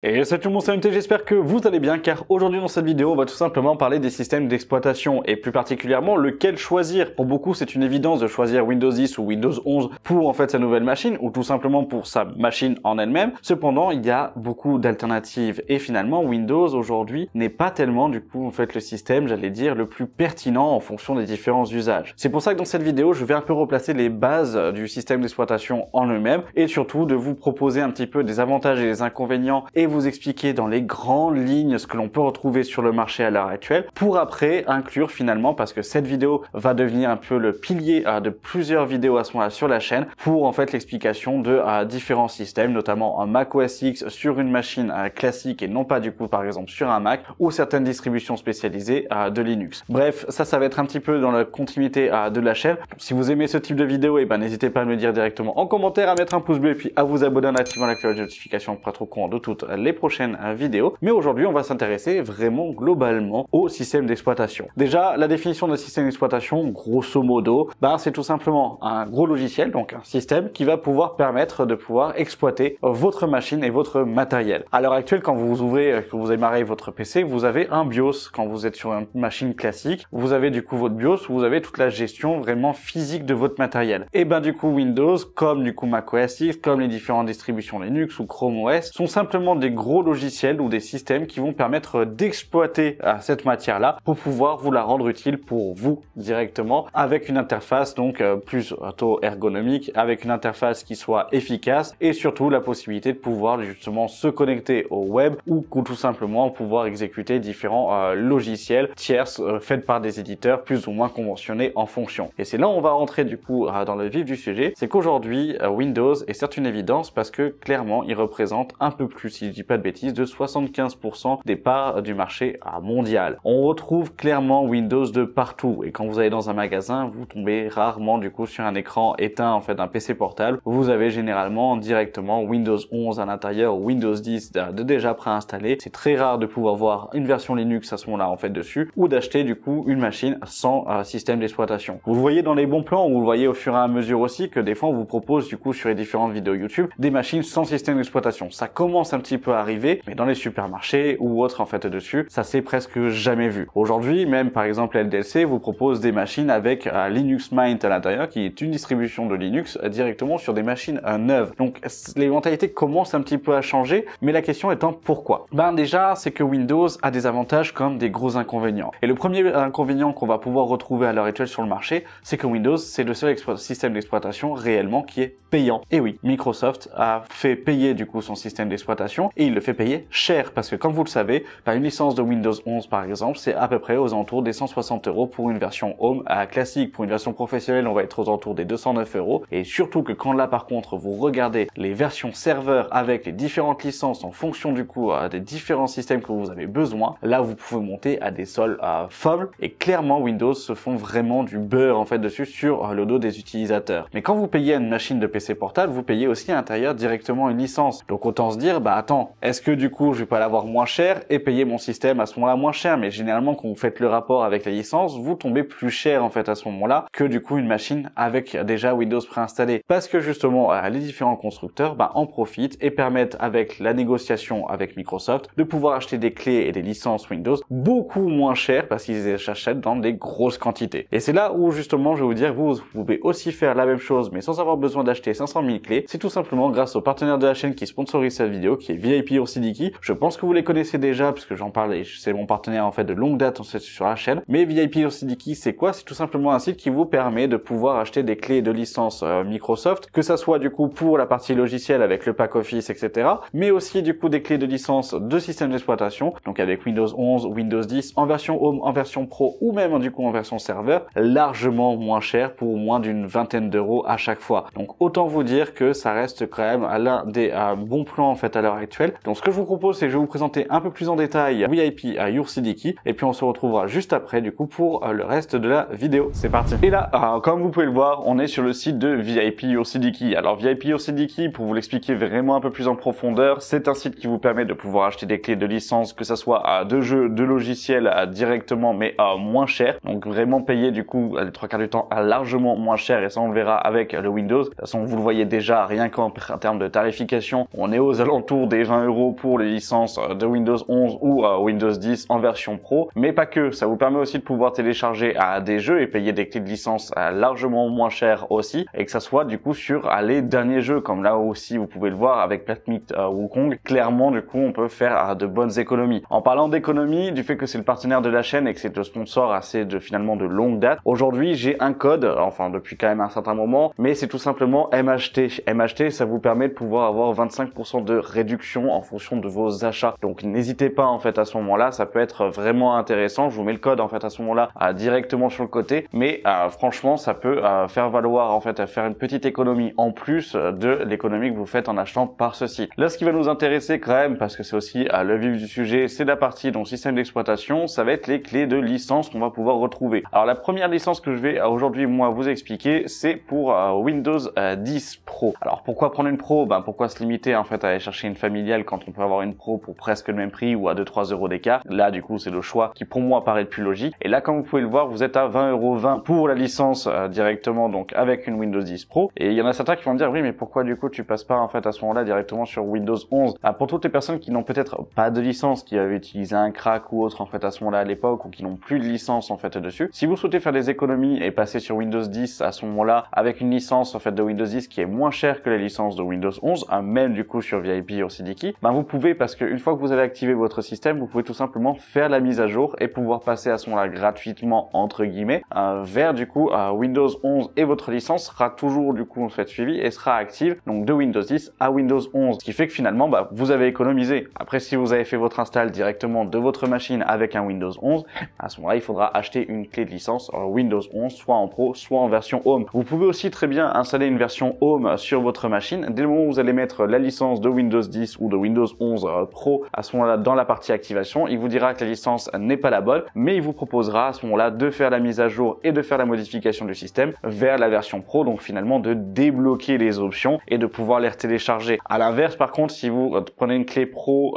Et salut tout le monde, c'est MT, j'espère que vous allez bien car aujourd'hui dans cette vidéo on va tout simplement parler des systèmes d'exploitation et plus particulièrement lequel choisir. Pour beaucoup c'est une évidence de choisir Windows 10 ou Windows 11 pour en fait sa nouvelle machine ou tout simplement pour sa machine en elle-même. Cependant il y a beaucoup d'alternatives et finalement Windows aujourd'hui n'est pas tellement du coup en fait le système, j'allais dire, le plus pertinent en fonction des différents usages. C'est pour ça que dans cette vidéo je vais un peu replacer les bases du système d'exploitation en eux-mêmes et surtout de vous proposer un petit peu des avantages et des inconvénients et vous expliquer dans les grandes lignes ce que l'on peut retrouver sur le marché à l'heure actuelle pour après inclure finalement, parce que cette vidéo va devenir un peu le pilier de plusieurs vidéos à ce moment-là sur la chaîne pour en fait l'explication de différents systèmes, notamment un Mac OS X sur une machine classique et non pas du coup par exemple sur un Mac ou certaines distributions spécialisées de Linux. Bref, ça va être un petit peu dans la continuité de la chaîne. Si vous aimez ce type de vidéo, et ben n'hésitez pas à me le dire directement en commentaire, à mettre un pouce bleu et puis à vous abonner en activant la cloche de notification pour être au courant de toutes les prochaines vidéos. Mais aujourd'hui, on va s'intéresser vraiment globalement au système d'exploitation. Déjà, la définition d'un système d'exploitation, grosso modo, c'est tout simplement un gros logiciel, donc un système qui va pouvoir permettre de pouvoir exploiter votre machine et votre matériel. À l'heure actuelle, quand vous ouvrez, que vous démarrez votre PC, vous avez un BIOS. Quand vous êtes sur une machine classique, vous avez du coup votre BIOS où vous avez toute la gestion vraiment physique de votre matériel. Et du coup, Windows, comme du coup Mac OS X, comme les différentes distributions Linux ou Chrome OS, sont simplement des gros logiciels ou des systèmes qui vont permettre d'exploiter cette matière-là pour pouvoir vous la rendre utile pour vous directement avec une interface donc plus ergonomique, avec une interface qui soit efficace et surtout la possibilité de pouvoir justement se connecter au web ou tout simplement pouvoir exécuter différents logiciels tierces faits par des éditeurs plus ou moins conventionnés en fonction. Et c'est là où on va rentrer du coup dans le vif du sujet, c'est qu'aujourd'hui Windows est certes une évidence parce que clairement il représente un peu plus, si je dis pas de bêtises, de 75% des parts du marché mondial. On retrouve clairement Windows de partout et quand vous allez dans un magasin, vous tombez rarement du coup sur un écran éteint en fait d'un PC portable. Vous avez généralement directement Windows 11 à l'intérieur ou Windows 10 de déjà préinstallé. C'est très rare de pouvoir voir une version Linux à ce moment-là en fait dessus ou d'acheter du coup une machine sans système d'exploitation. Vous le voyez dans les bons plans ou vous le voyez au fur et à mesure aussi que des fois on vous propose du coup sur les différentes vidéos YouTube des machines sans système d'exploitation. Ça commence un petit peu à arriver, mais dans les supermarchés ou autres en fait dessus, ça s'est presque jamais vu. Aujourd'hui, même par exemple LDLC vous propose des machines avec Linux Mint à l'intérieur, qui est une distribution de Linux directement sur des machines neuves. Donc les mentalités commencent un petit peu à changer, mais la question étant pourquoi? Déjà, c'est que Windows a des avantages comme des gros inconvénients. Et le premier inconvénient qu'on va pouvoir retrouver à l'heure actuelle sur le marché, c'est que Windows, c'est le seul système d'exploitation réellement qui est payant. Et oui, Microsoft a fait payer du coup son système d'exploitation et il le fait payer cher parce que comme vous le savez, une licence de Windows 11 par exemple, c'est à peu près aux alentours des 160 € pour une version Home classique. Pour une version professionnelle, on va être aux alentours des 209 € et surtout que quand là par contre vous regardez les versions serveurs avec les différentes licences en fonction du coup des différents systèmes que vous avez besoin, là vous pouvez monter à des sols folles et clairement Windows se font vraiment du beurre en fait dessus sur le dos des utilisateurs. Mais quand vous payez une machine de PC portable, vous payez aussi à l'intérieur directement une licence. Donc autant se dire, attends, est-ce que du coup je vais pas l'avoir moins cher et payer mon système à ce moment-là moins cher? Mais généralement quand vous faites le rapport avec les licences, vous tombez plus cher en fait à ce moment-là que du coup une machine avec déjà Windows préinstallé. Parce que justement les différents constructeurs en profitent et permettent avec la négociation avec Microsoft de pouvoir acheter des clés et des licences Windows beaucoup moins chères parce qu'ils les achètent dans des grosses quantités. Et c'est là où justement je vais vous dire, vous pouvez aussi faire la même chose mais sans avoir besoin d'acheter 500 000 clés. C'est tout simplement grâce aux partenaires de la chaîne qui sponsorise cette vidéo, qui est VIP Ursidiki. Je pense que vous les connaissez déjà puisque j'en parle et c'est mon partenaire en fait de longue date sur la chaîne. Mais VIP Ursidiki, c'est quoi? C'est tout simplement un site qui vous permet de pouvoir acheter des clés de licence Microsoft, que ça soit du coup pour la partie logicielle avec le pack Office, etc. Mais aussi du coup des clés de licence de système d'exploitation, donc avec Windows 11, Windows 10, en version Home, en version Pro ou même du coup en version serveur, largement moins cher pour moins d'une vingtaine d'euros à chaque fois. Donc autant vous dire que ça reste quand même l'un des bons plans en fait à l'heure actuelle. Donc ce que je vous propose, c'est que je vais vous présenter un peu plus en détail VIP à Ursidiki et puis on se retrouvera juste après du coup pour le reste de la vidéo. C'est parti. Et là, comme vous pouvez le voir, on est sur le site de VIP Ursidiki. Alors VIP Ursidiki, pour vous l'expliquer vraiment un peu plus en profondeur, c'est un site qui vous permet de pouvoir acheter des clés de licence, que ça soit de jeux, de logiciels directement mais moins cher. Donc vraiment payer du coup les trois quarts du temps largement moins cher et ça on le verra avec le Windows. De toute façon vous le voyez déjà, rien qu'en termes de tarification, on est aux alentours des 20 € pour les licences de Windows 11 ou Windows 10 en version pro, mais pas que. Ça vous permet aussi de pouvoir télécharger des jeux et payer des clés de licence largement moins chères aussi, et que ça soit du coup sur les derniers jeux, comme là aussi vous pouvez le voir avec Platmit Wukong. Clairement du coup on peut faire de bonnes économies. En parlant d'économie, du fait que c'est le partenaire de la chaîne et que c'est le sponsor assez finalement de longue date, aujourd'hui j'ai un code, enfin depuis quand même un certain moment, mais c'est tout simplement MHT. MHT, ça vous permet de pouvoir avoir 25% de réduction en fonction de vos achats. Donc n'hésitez pas en fait à ce moment-là, ça peut être vraiment intéressant. Je vous mets le code en fait à ce moment-là directement sur le côté, mais franchement ça peut faire valoir en fait faire une petite économie en plus de l'économie que vous faites en achetant par ce site. Là, ce qui va nous intéresser quand même, parce que c'est aussi le vif du sujet, c'est la partie donc système d'exploitation, ça va être les clés de licence qu'on va pouvoir retrouver. Alors la première licence que je vais aujourd'hui moi vous expliquer, c'est pour Windows 10 Pro. Alors pourquoi prendre une Pro? Pourquoi se limiter en fait à aller chercher une familiale quand on peut avoir une Pro pour presque le même prix ou à 2-3 € d'écart? Là du coup c'est le choix qui pour moi paraît le plus logique. Et là comme vous pouvez le voir, vous êtes à 20,20 € pour la licence directement donc avec une Windows 10 Pro. Et il y en a certains qui vont me dire oui mais pourquoi du coup tu passes pas en fait à ce moment-là directement sur Windows 11? Pour toutes les personnes qui n'ont peut-être pas de licence, qui avaient utilisé un crack ou autre en fait à ce moment-là à l'époque, ou qui n'ont plus de licence en fait dessus, si vous souhaitez faire des économies et passer sur Windows 10 à ce moment-là avec une licence en fait de Windows 10 qui est moins chère que les licences de Windows 11, même du coup sur VIP ou CDKey, vous pouvez, parce qu'une fois que vous avez activé votre système, vous pouvez tout simplement faire la mise à jour et pouvoir passer à ce moment-là gratuitement entre guillemets vers du coup Windows 11, et votre licence sera toujours du coup en fait suivie et sera active donc de Windows 10 à Windows 11, ce qui fait que finalement vous avez économisé. Après, si vous avez fait votre install directement de votre machine avec un Windows 11, à ce moment-là il faudra acheter une clé de licence Windows 11 soit en Pro soit en version Home. Vous pouvez aussi très bien installer une version Home sur votre machine. Dès le moment où vous allez mettre la licence de Windows 10 ou de Windows 11 Pro, à ce moment-là dans la partie activation, il vous dira que la licence n'est pas la bonne, mais il vous proposera à ce moment-là de faire la mise à jour et de faire la modification du système vers la version Pro, donc finalement de débloquer les options et de pouvoir les télécharger. À l'inverse, par contre, si vous prenez une clé Pro,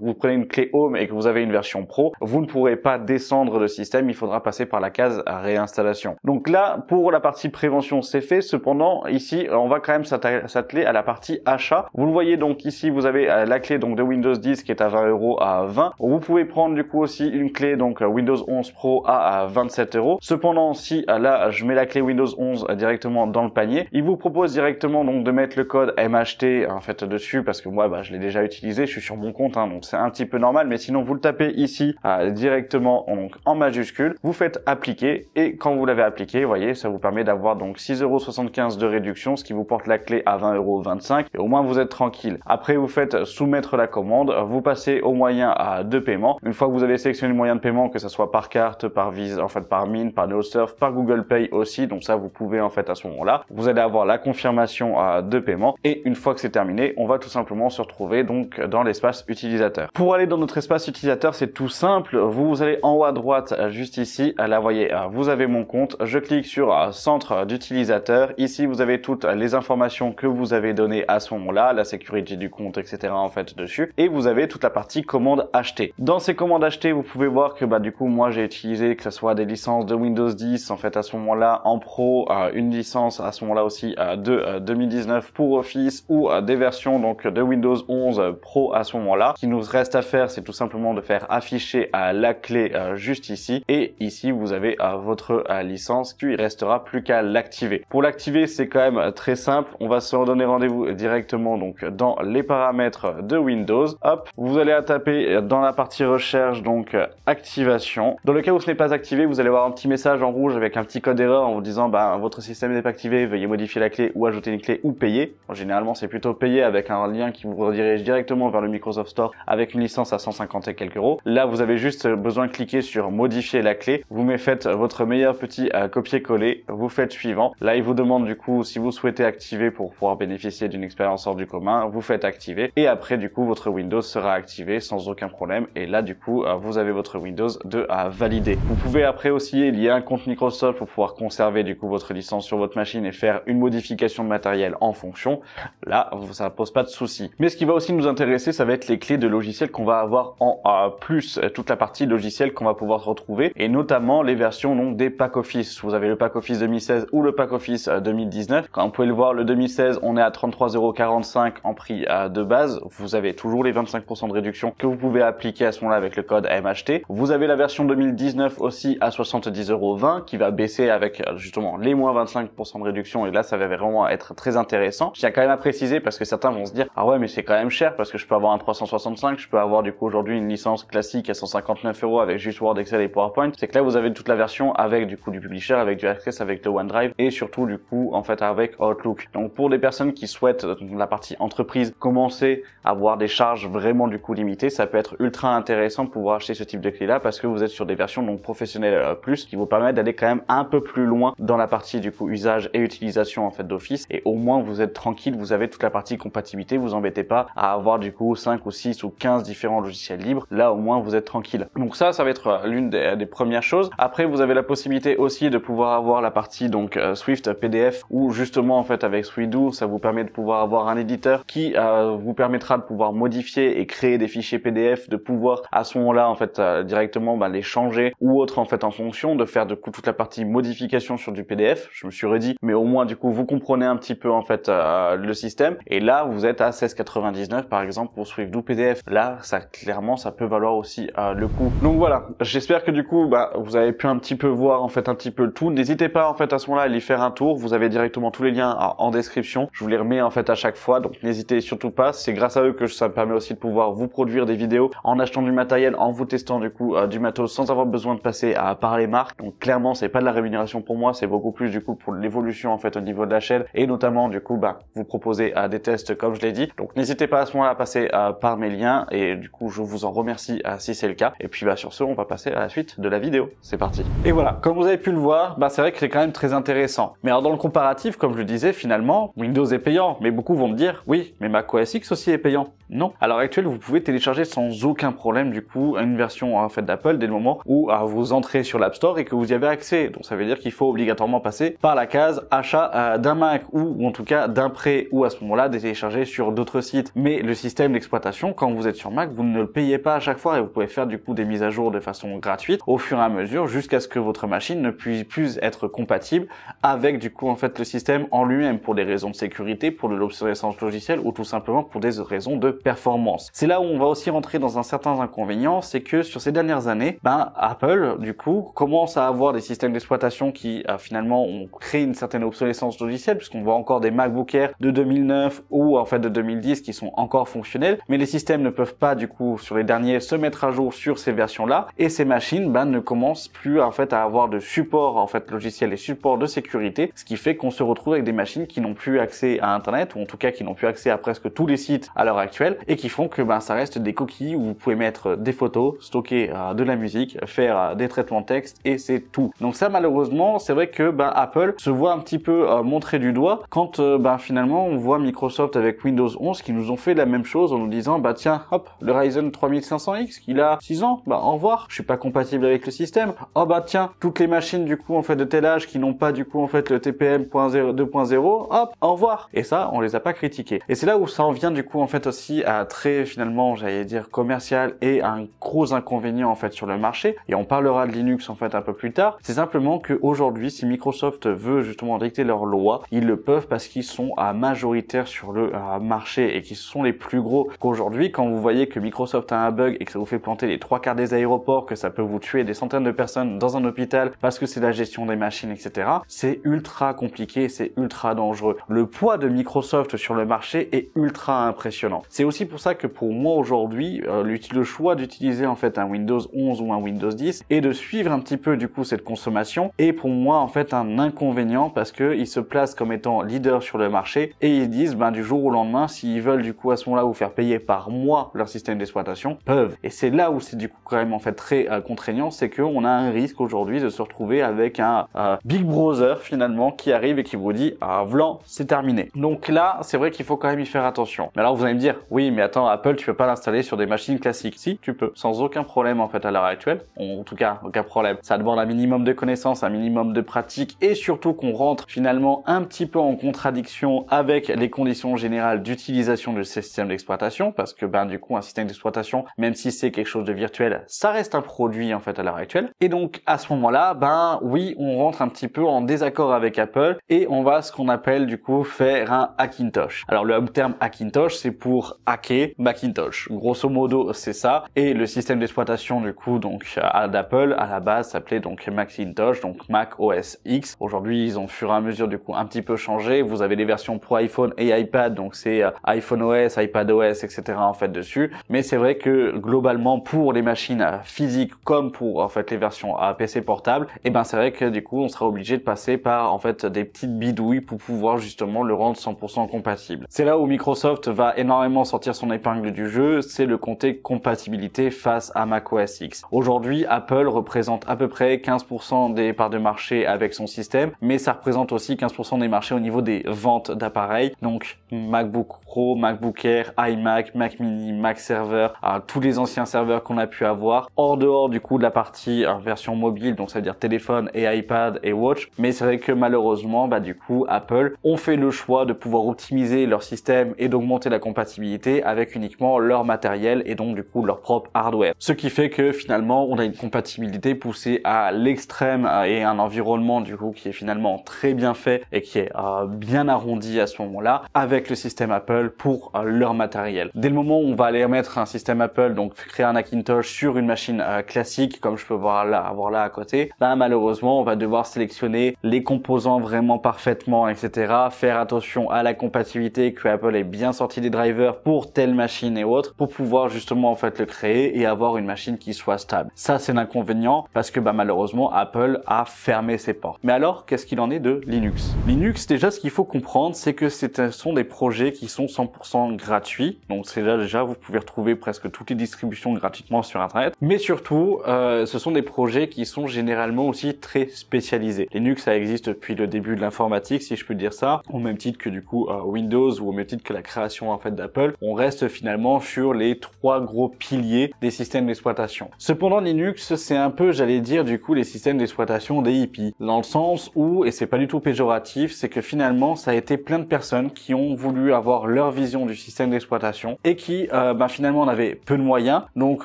vous prenez une clé Home et que vous avez une version Pro, vous ne pourrez pas descendre le système, il faudra passer par la case réinstallation. Donc là, pour la partie prévention, c'est fait. Cependant, ici, on va quand même s'atteler à la partie achat. Vous le voyez donc ici, vous avez la clé donc de Windows 10 qui est à 20 € à 20. Vous pouvez prendre du coup aussi une clé donc Windows 11 Pro à 27 €. Cependant, si là, je mets la clé Windows 11 directement dans le panier, il vous propose directement donc de mettre le code MHT en fait dessus, parce que moi je l'ai déjà utilisé, je suis sur mon compte, donc c'est un petit peu normal, mais sinon vous le tapez ici directement donc en majuscule, vous faites appliquer, et quand vous l'avez appliqué, vous voyez, ça vous permet d'avoir donc 6,75 € de réduction, ce qui vous porte la clé à 20,25 €, et au moins vous êtes tranquille. Après vous faites soumettre la commande, vous passez au moyen de paiement. Une fois que vous avez sélectionné le moyen de paiement, que ce soit par carte, par Visa, en fait par Mint, par NeoSurf, par Google Pay aussi, donc ça vous pouvez en fait à ce moment-là, vous allez avoir la confirmation de paiement, et une fois que c'est terminé, on va tout simplement se retrouver donc dans l'espace utilisateur. Pour aller dans notre espace utilisateur, c'est tout simple, vous allez en haut à droite, juste ici, là vous voyez, vous avez mon compte, je clique sur centre d'utilisateur, ici vous avez toutes les informations que vous avez données à ce moment-là, la sécurité du compte, etc. en fait dessus, et vous avez toute la partie commande achetée. Dans ces commandes achetées, vous pouvez voir que du coup moi j'ai utilisé que ce soit des licences de Windows 10 en fait à ce moment-là en Pro, une licence à ce moment-là aussi de 2019 pour Office, ou des versions donc de Windows 11 Pro à ce moment-là. Ce qui nous reste à faire, c'est tout simplement de faire afficher la clé juste ici, et ici vous avez votre licence, qu'il restera plus qu'à l'activer. Pour l'activer, c'est quand même très simple, on va se redonner rendez-vous directement donc dans les paramètres de Windows. Hop, vous allez taper dans la partie recherche donc activation. Dans le cas où ce n'est pas activé, vous allez avoir un petit message en rouge avec un petit code erreur en vous disant votre système n'est pas activé, veuillez modifier la clé ou ajouter une clé ou payer. Généralement c'est plutôt payer, avec un lien qui vous redirige directement vers le Microsoft Store avec une licence à 150 et quelques euros. Là vous avez juste besoin de cliquer sur modifier la clé, vous faites votre meilleur petit copier-coller, vous faites suivant. Là il vous demande du coup si vous souhaitez activer pour pouvoir bénéficier d'une expérience hors du commun, vous faites activer, et après du coup votre Windows sera activé sans aucun problème, et là du coup vous avez votre Windows de valider. Vous pouvez après aussi lier un compte Microsoft pour pouvoir conserver du coup votre licence sur votre machine et faire une modification de matériel en fonction. Là ça pose pas de souci. Mais ce qui va aussi nous intéresser, ça va être les clés de logiciels qu'on va avoir en plus, toute la partie logicielle qu'on va pouvoir retrouver, et notamment les versions donc des pack Office. Vous avez le pack Office 2016 ou le pack Office 2019. Quand vous pouvez le voir, le 2016 on est à 33,45 € en prix de base. base, vous avez toujours les 25% de réduction que vous pouvez appliquer à ce moment-là avec le code MHT. Vous avez la version 2019 aussi à 70,20 € qui va baisser avec justement les moins 25% de réduction, et là ça va vraiment être très intéressant. Je tiens quand même à préciser parce que certains vont se dire ah ouais mais c'est quand même cher parce que je peux avoir un 365, je peux avoir du coup aujourd'hui une licence classique à 159 € avec juste Word, Excel et PowerPoint. C'est que là vous avez toute la version avec du coup du publisher, avec du Access, avec le OneDrive et surtout du coup en fait avec Outlook. Donc pour des personnes qui souhaitent la partie entreprise commencer à avoir des charges vraiment du coup limitées, ça peut être ultra intéressant de pouvoir acheter ce type de clé là parce que vous êtes sur des versions donc professionnelles plus qui vous permettent d'aller quand même un peu plus loin dans la partie du coup usage et utilisation en fait d'Office, et au moins vous êtes tranquille, vous avez toute la partie compatibilité, vous embêtez pas à avoir du coup 5 ou 6 ou 15 différents logiciels libres. Là au moins vous êtes tranquille. Donc ça va être l'une des premières choses. Après vous avez la possibilité aussi de pouvoir avoir la partie donc Swift PDF, où justement en fait avec SwiftDo ça vous permet de pouvoir avoir un éditeur qui vous permettra de pouvoir modifier et créer des fichiers PDF, de pouvoir à ce moment-là en fait directement les changer ou autre en fait en fonction, de faire du coup toute la partie modification sur du PDF. Je me suis redit mais au moins du coup vous comprenez un petit peu en fait le système, et là vous êtes à 16,99 par exemple pour SwiftDo PDF. Là ça clairement ça peut valoir aussi le coup. Donc voilà, j'espère que du coup vous avez pu un petit peu voir en fait un petit peu le tout. N'hésitez pas en fait à ce moment-là à y faire un tour, vous avez directement tous les liens en description, je vous les remets en fait à chaque fois, donc n'hésitez surtout pas. C'est grâce à eux que ça me permet aussi de pouvoir vous produire des vidéos en achetant du matériel, en vous testant du coup du matos sans avoir besoin de passer par les marques. Donc clairement c'est pas de la rémunération pour moi, c'est beaucoup plus du coup pour l'évolution en fait au niveau de la chaîne, et notamment du coup vous proposer des tests comme je l'ai dit. Donc n'hésitez pas à ce moment-là à passer par mes liens, et du coup je vous en remercie si c'est le cas. Et puis sur ce on va passer à la suite de la vidéo. C'est parti. Et voilà, comme vous avez pu le voir, c'est vrai que c'est quand même très intéressant. Mais alors dans le comparatif, comme je le disais, finalement Windows est payant, mais beaucoup vont me dire oui mais macOS X aussi est payant. Non, à l'heure actuelle vous pouvez télécharger sans aucun problème du coup une version en fait d'Apple dès le moment où vous entrez sur l'App Store et que vous y avez accès. Donc ça veut dire qu'il faut obligatoirement passer par la case achat d'un Mac ou en tout cas d'un prêt, ou à ce moment-là de télécharger sur d'autres sites. Mais le système d'exploitation, quand vous êtes sur Mac, vous ne le payez pas à chaque fois, et vous pouvez faire du coup des mises à jour de façon gratuite au fur et à mesure jusqu'à ce que votre machine ne puisse plus être compatible avec du coup en fait le système en lui-même, pour des raisons de sécurité, pour de l'obsolescence logicielle ou tout simplement pour des raisons de performance. C'est là où on va aussi rentrer dans un certain inconvénient, c'est que sur ces dernières années, Apple du coup commence à avoir des systèmes d'exploitation qui finalement ont créé une certaine obsolescence logicielle, puisqu'on voit encore des MacBook Air de 2009 ou en fait de 2010 qui sont encore fonctionnels, mais les systèmes ne peuvent pas du coup sur les derniers se mettre à jour sur ces versions-là, et ces machines ne commencent plus en fait à avoir de support en fait logiciel et support de sécurité, ce qui fait qu'on se retrouve avec des machines qui n'ont plus accès à Internet, ou en tout cas qui n'ont plus accès à presque tous les sites à l'heure actuelle, et qui font que ça reste des coquilles où vous pouvez mettre des photos, stocker de la musique, faire des traitements de texte, et c'est tout. Donc ça malheureusement c'est vrai que Apple se voit un petit peu montrer du doigt quand finalement on voit Microsoft avec Windows 11 qui nous ont fait la même chose en nous disant tiens hop, le Ryzen 3500X qui a 6 ans, au revoir, je suis pas compatible avec le système. Oh tiens, toutes les machines du coup en fait de tel âge qui n'ont pas du coup en fait le TPM 2.0, hop, au revoir. Et ça on les a pas critiqués. Et c'est là où ça en vient du coup en fait aussi à très finalement j'allais dire commercial, et un gros inconvénient en fait sur le marché, et on parlera de Linux en fait un peu plus tard. C'est simplement que aujourd'hui si Microsoft veut justement dicter leurs lois, ils le peuvent parce qu'ils sont majoritaires sur le marché et qu'ils sont les plus gros. Qu'aujourd'hui quand vous voyez que Microsoft a un bug et que ça vous fait planter les 3/4 des aéroports, que ça peut vous tuer des centaines de personnes dans un hôpital parce que c'est la gestion des machines, etc. C'est ultra compliqué, c'est ultra dangereux. Le poids de Microsoft sur le marché est ultra impressionnant. C'est aussi pour ça que pour moi aujourd'hui, le choix d'utiliser en fait un Windows 11 ou un Windows 10 et de suivre un petit peu du coup cette consommation est pour moi en fait un inconvénient, parce que ils se placent comme étant leader sur le marché et ils disent du jour au lendemain s'ils veulent du coup à ce moment-là vous faire payer par mois leur système d'exploitation, peuvent. Et c'est là où c'est du coup quand même en fait très contraignant, c'est qu'on a un risque aujourd'hui de se retrouver avec un Big Brother finalement qui arrive et qui vous dit vlan, c'est terminé. Donc là c'est vrai qu'il faut quand même y faire attention. Mais alors vous allez me dire oui mais attends, Apple tu peux pas l'installer sur des machines classiques. Si, tu peux, sans aucun problème en fait à l'heure actuelle. En tout cas aucun problème. Ça demande un minimum de connaissances, un minimum de pratique, et surtout qu'on rentre finalement un petit peu en contradiction avec les conditions générales d'utilisation de ces systèmes d'exploitation, parce que du coup un système d'exploitation, même si c'est quelque chose de virtuel, ça reste un produit en fait à l'heure actuelle. Et donc à ce moment-là, oui, on rentre un petit peu en désaccord avec Apple et on va ce qu'on appelle du coup faire un Hackintosh. Alors le terme Hackintosh, Macintosh, c'est pour hacker Macintosh. Grosso modo, c'est ça. Et le système d'exploitation du coup donc d'Apple à la base s'appelait donc Macintosh, donc Mac OS X. Aujourd'hui, ils ont au fur et à mesure du coup un petit peu changé. Vous avez les versions pour iPhone et iPad, donc c'est iPhone OS, iPad OS, etc. en fait dessus. Mais c'est vrai que globalement pour les machines physiques comme pour en fait les versions à PC portable, et ben c'est vrai que du coup on sera obligé de passer par en fait des petites bidouilles pour pouvoir justement le rendre 100% compatible. C'est là où Microsoft va énormément sortir son épingle du jeu, c'est le côté compatibilité face à macOS X. Aujourd'hui, Apple représente à peu près 15% des parts de marché avec son système, mais ça représente aussi 15% des marchés au niveau des ventes d'appareils. Donc MacBook Pro, MacBook Air, iMac, Mac Mini, Mac Server, tous les anciens serveurs qu'on a pu avoir, hors dehors du coup de la partie version mobile, donc ça veut dire téléphone et iPad et Watch. Mais c'est vrai que malheureusement, du coup, Apple ont fait le choix de pouvoir optimiser leur système et d'augmenter la compatibilité avec uniquement leur matériel et donc du coup leur propre hardware. Ce qui fait que finalement, on a une compatibilité poussée à l'extrême et un environnement du coup qui est finalement très bien fait et qui est bien arrondi à ce moment-là avec le système Apple pour leur matériel. Dès le moment où on va aller mettre un système Apple, donc créer un Macintosh sur une machine classique comme je peux avoir là à côté, là malheureusement on va devoir sélectionner les composants vraiment parfaitement, etc. Faire attention à la compatibilité, que Apple ait bien sorti des drivers pour telle machine et autres pour pouvoir justement en fait le créer et avoir une machine qui soit stable. Ça c'est l'inconvénient parce que malheureusement Apple a fermé ses portes. Mais alors qu'est-ce qu'il en est de Linux? Linux, déjà ce qu'il faut comprendre, c'est que ce sont des projets qui sont 100% gratuits. Donc c'est déjà vous pouvez retrouver presque toutes les distributions gratuitement sur internet. Mais surtout ce sont des projets qui sont généralement aussi très spécialisés. Linux ça existe depuis le début de l'informatique si je peux dire ça, au même titre que du coup Windows ou au même titre que la création en fait d'Apple. On reste finalement sur les trois gros piliers des systèmes d'exploitation. Cependant Linux c'est un peu, j'allais dire du coup les systèmes d'exploitation des hippies, dans le sens où, et c'est pas du tout péjoratif, c'est que finalement ça a été plein de personnes qui ont voulu avoir leur vision du système d'exploitation et qui finalement en avaient peu de moyens, donc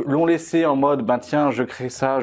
l'ont laissé en mode tiens je crée ça,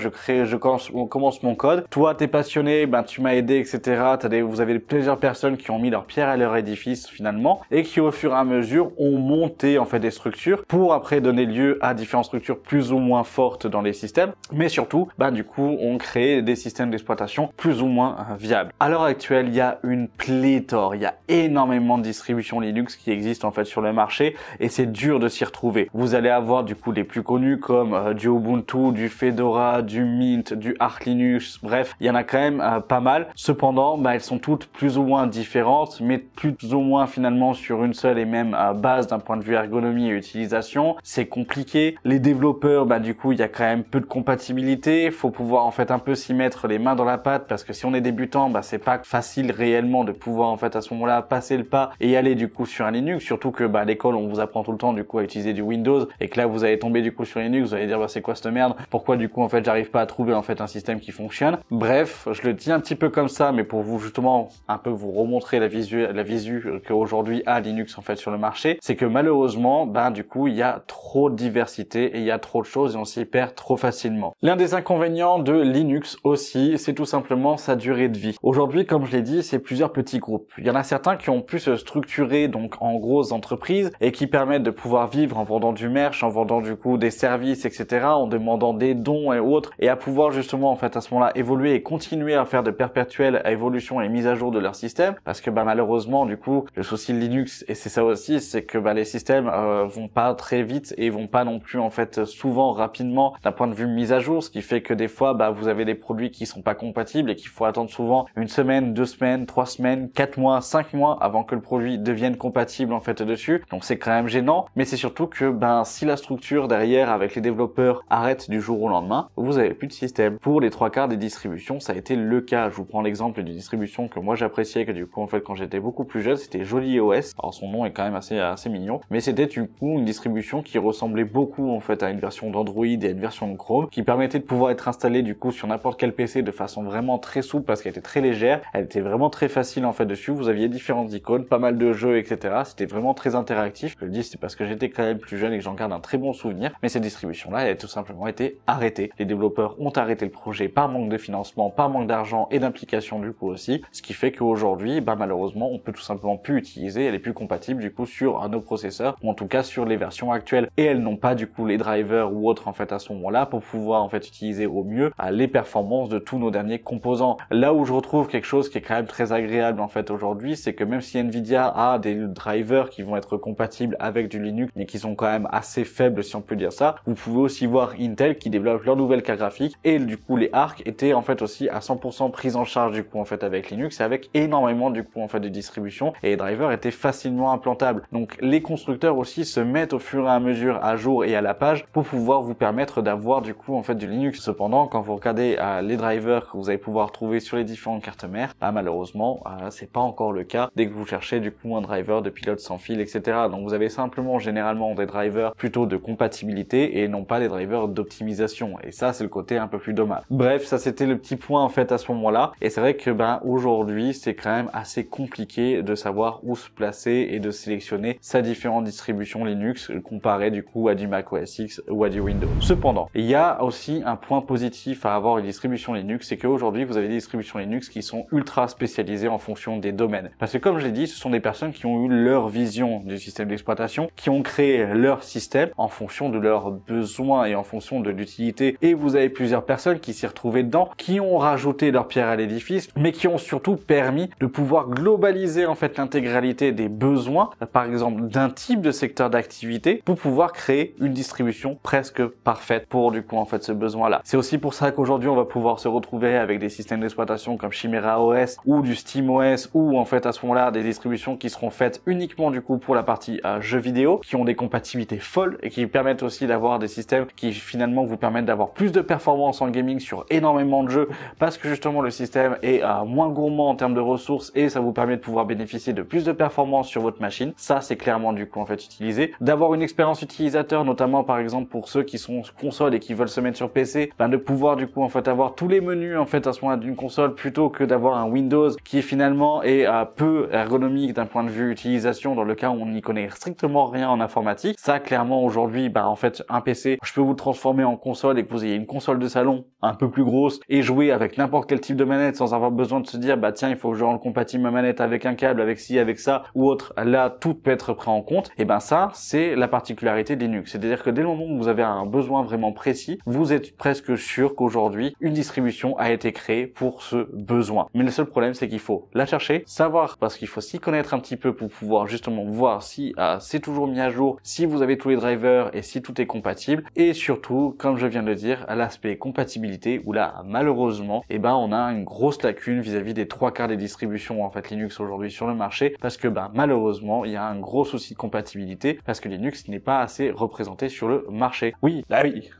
on commence mon code, toi t'es passionné, tu m'as aidé, etc. Vous avez plusieurs personnes qui ont mis leur pierre à leur édifice finalement et qui au fur et à mesure ont monté en fait des structures pour après donner lieu à différentes structures plus ou moins fortes dans les systèmes, mais surtout du coup on crée des systèmes d'exploitation plus ou moins viables. À l'heure actuelle il y a une pléthore, il y a énormément de distributions Linux qui existent en fait sur le marché et c'est dur de s'y retrouver. Vous allez avoir du coup les plus connus comme du Ubuntu, du Fedora, du Mint, du Arch Linux, bref il y en a quand même pas mal. Cependant elles sont toutes plus ou moins différentes mais plus ou moins finalement sur une seule et même base d'un point de vue ergonomie et utilisation. C'est compliqué. Les développeurs du coup il y a quand même peu de compatibilité, faut pouvoir en fait un peu s'y mettre les mains dans la pâte parce que si on est débutant c'est pas facile réellement de pouvoir en fait à ce moment-là passer le pas et aller du coup sur un Linux, surtout que à l'école on vous apprend tout le temps du coup à utiliser du Windows et que là vous allez tomber du coup sur Linux, vous allez dire c'est quoi cette merde, pourquoi du coup en fait j'arrive pas à trouver en fait un système qui fonctionne. Bref, je le dis un petit peu comme ça mais pour vous justement un peu vous remontrer la visu qu'aujourd'hui a Linux en fait sur le marché, c'est que malheureusement du coup il y a trop de diversité et il y a trop de choses et on s'y perd trop facilement. L'un des inconvénients de Linux aussi, c'est tout simplement sa durée de vie. Aujourd'hui, comme je l'ai dit, c'est plusieurs petits groupes. Il y en a certains qui ont pu se structurer donc en grosses entreprises et qui permettent de pouvoir vivre en vendant du merch, en vendant du coup des services, etc., en demandant des dons et autres, et à pouvoir justement en fait à ce moment-là évoluer et continuer à faire de perpétuelles évolutions et mises à jour de leur système, parce que malheureusement du coup le souci de Linux, et c'est ça aussi, c'est que les systèmes vont pas très vite et vont pas non plus en fait souvent rapidement d'un point de vue mise à jour, ce qui fait que des fois vous avez des produits qui sont pas compatibles et qu'il faut attendre souvent une semaine, 2 semaines, 3 semaines, 4 mois, 5 mois avant que le produit devienne compatible en fait dessus. Donc c'est quand même gênant, mais c'est surtout que si la structure derrière avec les développeurs arrête du jour au lendemain, vous avez plus de système. Pour les 3/4 des distributions, ça a été le cas. Je vous prends l'exemple d'une distribution que moi j'appréciais, que du coup en fait quand j'étais beaucoup plus jeune, c'était JoliOS. Alors son nom est quand même assez mignon, mais c'était du coup une distribution qui ressemblait beaucoup en fait à une version d'Android et à une version de Chrome, qui permettait de pouvoir être installée du coup sur n'importe quel PC de façon vraiment très souple parce qu'elle était très légère, elle était vraiment très facile en fait dessus, vous aviez différentes icônes, pas mal de jeux, etc. C'était vraiment très interactif. Je le dis, c'est parce que j'étais quand même plus jeune et que j'en garde un très bon souvenir, mais cette distribution-là, elle a tout simplement été arrêtée. Les développeurs ont arrêté le projet par manque de financement, par manque d'argent et d'implication du coup aussi, ce qui fait qu'aujourd'hui, malheureusement, on peut tout simplement plus utiliser, elle est plus compatible du coup sur sur nos processeurs, ou en tout cas sur les versions actuelles, et elles n'ont pas du coup les drivers ou autres en fait à ce moment-là pour pouvoir en fait utiliser au mieux les performances de tous nos derniers composants. Là où je retrouve quelque chose qui est quand même très agréable en fait aujourd'hui, c'est que même si Nvidia a des drivers qui vont être compatibles avec du Linux, mais qui sont quand même assez faibles si on peut dire ça, vous pouvez aussi voir Intel qui développe leur nouvelle carte graphique, et du coup les ARC étaient en fait aussi à 100% pris en charge du coup en fait avec Linux, et avec énormément du coup en fait de distributions, et les drivers étaient facilement implantables. Donc les constructeurs aussi se mettent au fur et à mesure à jour et à la page pour pouvoir vous permettre d'avoir du coup en fait du Linux. Cependant, quand vous regardez les drivers que vous allez pouvoir trouver sur les différentes cartes mères, malheureusement c'est pas encore le cas dès que vous cherchez du coup un driver de pilote sans fil, etc. Donc vous avez simplement généralement des drivers plutôt de compatibilité et non pas des drivers d'optimisation, et ça c'est le côté un peu plus dommage. Bref, ça c'était le petit point en fait à ce moment-là, et c'est vrai que aujourd'hui c'est quand même assez compliqué de savoir où se placer et de sélectionner sa différentes distributions Linux comparé du coup à du Mac OS X ou à du Windows. Cependant, il y a aussi un point positif à avoir une distribution Linux, c'est qu'aujourd'hui vous avez des distributions Linux qui sont ultra spécialisées en fonction des domaines. Parce que comme je l'ai dit, ce sont des personnes qui ont eu leur vision du système d'exploitation, qui ont créé leur système en fonction de leurs besoins et en fonction de l'utilité, et vous avez plusieurs personnes qui s'y retrouvaient dedans, qui ont rajouté leur pierre à l'édifice, mais qui ont surtout permis de pouvoir globaliser en fait l'intégralité des besoins, par exemple d'un type de secteur d'activité, pour pouvoir créer une distribution presque parfaite pour du coup en fait ce besoin-là. C'est aussi pour ça qu'aujourd'hui on va pouvoir se retrouver avec des systèmes d'exploitation comme Chimera OS ou du SteamOS, ou en fait à ce moment-là des distributions qui seront faites uniquement du coup pour la partie jeux vidéo, qui ont des compatibilités folles et qui permettent aussi d'avoir des systèmes qui finalement vous permettent d'avoir plus de performance en gaming sur énormément de jeux, parce que justement le système est moins gourmand en termes de ressources et ça vous permet de pouvoir bénéficier de plus de performance sur votre machine. Ça c'est clairement du coup en fait utilisé. D'avoir une expérience utilisateur, notamment par exemple pour ceux qui sont console et qui veulent se mettre sur PC, de pouvoir du coup en fait avoir tous les menus en fait à ce moment-là d'une console, plutôt que d'avoir un Windows qui finalement est peu ergonomique d'un point de vue utilisation dans le cas où on n'y connaît strictement rien en informatique. Ça clairement aujourd'hui en fait un PC, je peux vous le transformer en console et que vous ayez une console de salon un peu plus grosse et jouer avec n'importe quel type de manette sans avoir besoin de se dire tiens il faut que je rende compatible ma manette avec un câble, avec ci, avec ça ou autre. Là tout peut être pris en compte, et ça c'est la particularité de Linux. C'est-à-dire que dès le moment où vous avez un besoin vraiment précis, vous êtes presque sûr qu'aujourd'hui une distribution a été créée pour ce besoin. Mais le seul problème c'est qu'il faut la chercher, savoir, parce qu'il faut s'y connaître un petit peu pour pouvoir justement voir si c'est toujours mis à jour, si vous avez tous les drivers et si tout est compatible, et surtout comme je viens de le dire, à l'aspect compatibilité où là malheureusement on a une grosse lacune vis-à-vis des 3/4 des distributions en fait Linux aujourd'hui sur le marché, parce que malheureusement il y a un gros souci de compatibilité parce que Linux n'est pas assez représenté sur le marché. Oui,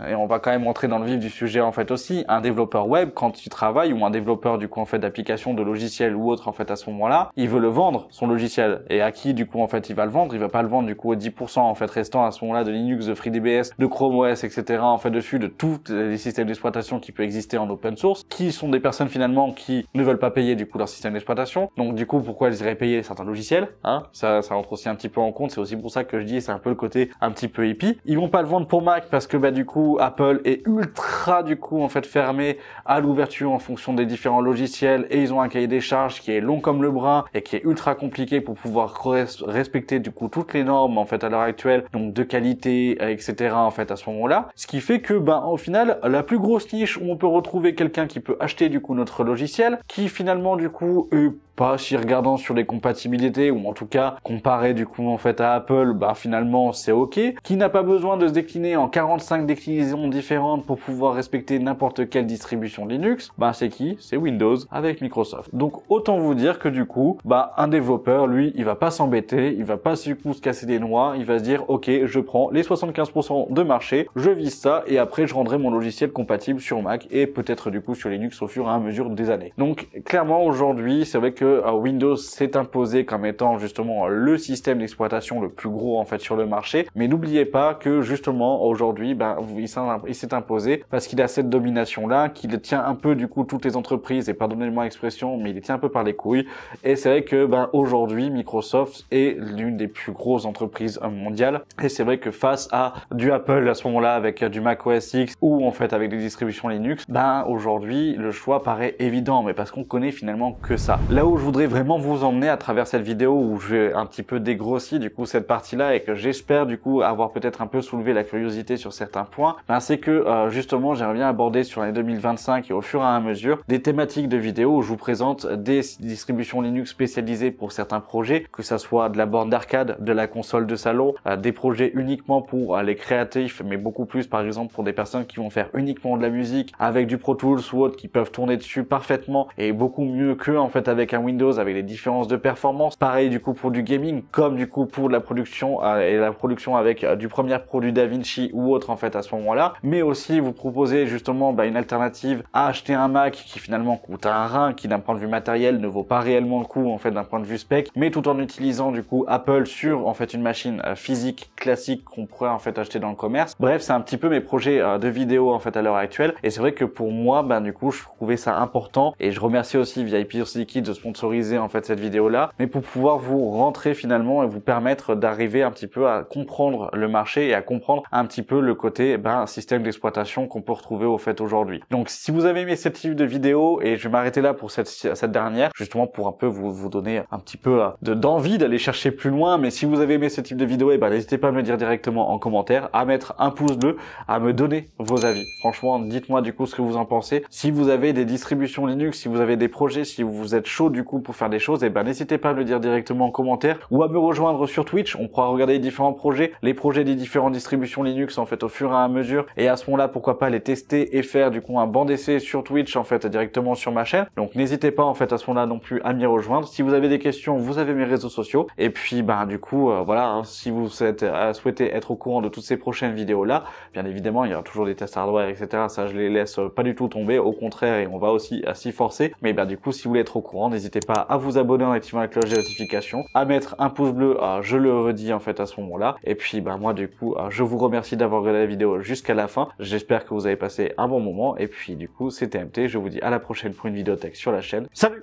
et on va quand même rentrer dans le vif du sujet en fait aussi. Un développeur web, quand il travaille, ou un développeur du coup en fait d'application, de logiciel ou autre en fait à ce moment-là, il veut le vendre son logiciel, et à qui du coup en fait il va le vendre? Il va pas le vendre du coup aux 10% en fait restant à ce moment-là de Linux, de FreeBSD, de Chrome OS, etc. en fait dessus, de tous les systèmes d'exploitation qui peuvent exister en open source, qui sont des personnes finalement qui ne veulent pas payer du coup leur système d'exploitation. Donc du coup pourquoi ils iraient payer certains logiciels, ça rentre aussi un petit peu en compte. C'est aussi pour ça que je dis c'est un peu le côté un petit peu hippie. Ils vont pas le vendre pour Mac parce que du coup Apple est ultra du coup en fait fermé à l'ouverture en fonction des différents logiciels, et ils ont un cahier des charges qui est long comme le bras et qui est ultra compliqué pour pouvoir respecter du coup toutes les normes en fait à l'heure actuelle, donc de qualité, etc. en fait à ce moment-là. Ce qui fait que au final la plus grosse niche où on peut retrouver quelqu'un qui peut acheter du coup notre logiciel, qui finalement du coup pas si regardant sur les compatibilités, ou en tout cas comparé du coup en fait à Apple, finalement c'est ok, qui n'a pas besoin de se décliner en 45 déclinaisons différentes pour pouvoir respecter n'importe quelle distribution Linux, c'est qui? C'est Windows avec Microsoft. Donc autant vous dire que du coup un développeur lui il va pas s'embêter, il va pas du coup se casser les noix, il va se dire ok je prends les 75% de marché, je vise ça et après je rendrai mon logiciel compatible sur Mac et peut-être du coup sur Linux au fur et à mesure des années. Donc clairement aujourd'hui c'est vrai que Windows s'est imposé comme étant justement le système d'exploitation le plus gros en fait sur le marché, mais n'oubliez pas que justement aujourd'hui il s'est imposé parce qu'il a cette domination là, qu'il tient un peu du coup toutes les entreprises, et pardonnez-moi l'expression mais il les tient un peu par les couilles, et c'est vrai que aujourd'hui Microsoft est l'une des plus grosses entreprises mondiales, et c'est vrai que face à du Apple à ce moment-là avec du Mac OS X ou en fait avec des distributions Linux, aujourd'hui le choix paraît évident, mais parce qu'on connaît finalement que ça. Là où où je voudrais vraiment vous emmener à travers cette vidéo, où je vais un petit peu dégrossir du coup cette partie-là et que j'espère du coup avoir peut-être un peu soulevé la curiosité sur certains points, c'est que justement j'aimerais bien aborder sur l'année 2025 et au fur et à mesure des thématiques de vidéos où je vous présente des distributions Linux spécialisées pour certains projets, que ça soit de la borne d'arcade, de la console de salon, des projets uniquement pour les créatifs, mais beaucoup plus par exemple pour des personnes qui vont faire uniquement de la musique avec du Pro Tools ou autre, qui peuvent tourner dessus parfaitement et beaucoup mieux que en fait avec un Windows, avec des différences de performance. Pareil du coup pour du gaming, comme du coup pour la production et la production avec du Premiere Pro, du DaVinci ou autre en fait à ce moment-là, mais aussi vous proposer justement une alternative à acheter un Mac qui finalement coûte un rein, qui d'un point de vue matériel ne vaut pas réellement le coup en fait d'un point de vue spec, mais tout en utilisant du coup Apple sur en fait une machine physique classique qu'on pourrait en fait acheter dans le commerce. Bref, c'est un petit peu mes projets de vidéo en fait à l'heure actuelle, et c'est vrai que pour moi du coup je trouvais ça important, et je remercie aussi VIP Kids de sponsoriser en fait cette vidéo là, mais pour pouvoir vous rentrer finalement et vous permettre d'arriver un petit peu à comprendre le marché et à comprendre un petit peu le côté système d'exploitation qu'on peut retrouver au fait aujourd'hui. Donc si vous avez aimé ce type de vidéo, et je vais m'arrêter là pour cette dernière, justement pour un peu vous donner un petit peu d'envie d'aller chercher plus loin, mais si vous avez aimé ce type de vidéo, n'hésitez pas à me le dire directement en commentaire, à mettre un pouce bleu, à me donner vos avis. Franchement, dites-moi du coup ce que vous en pensez. Si vous avez des distributions Linux, si vous avez des projets, si vous êtes chaud du coup pour faire des choses, n'hésitez pas à me le dire directement en commentaire ou à me rejoindre sur Twitch. On pourra regarder les différents projets, les projets des différentes distributions Linux en fait au fur et à mesure, et à ce moment-là pourquoi pas les tester et faire du coup un banc d'essai sur Twitch en fait directement sur ma chaîne. Donc n'hésitez pas en fait à ce moment-là non plus à m'y rejoindre. Si vous avez des questions, vous avez mes réseaux sociaux, et puis du coup voilà, si vous souhaitez être au courant de toutes ces prochaines vidéos là, bien évidemment il y aura toujours des tests hardware etc, ça je les laisse pas du tout tomber, au contraire, et on va aussi s'y forcer. Mais du coup si vous voulez être au courant, n'hésitez pas à vous abonner en activant la cloche de notification, à mettre un pouce bleu, je le redis en fait à ce moment là, et puis moi du coup je vous remercie d'avoir regardé la vidéo jusqu'à la fin. J'espère que vous avez passé un bon moment, et puis du coup c'était MT, je vous dis à la prochaine pour une vidéo tech sur la chaîne. Salut!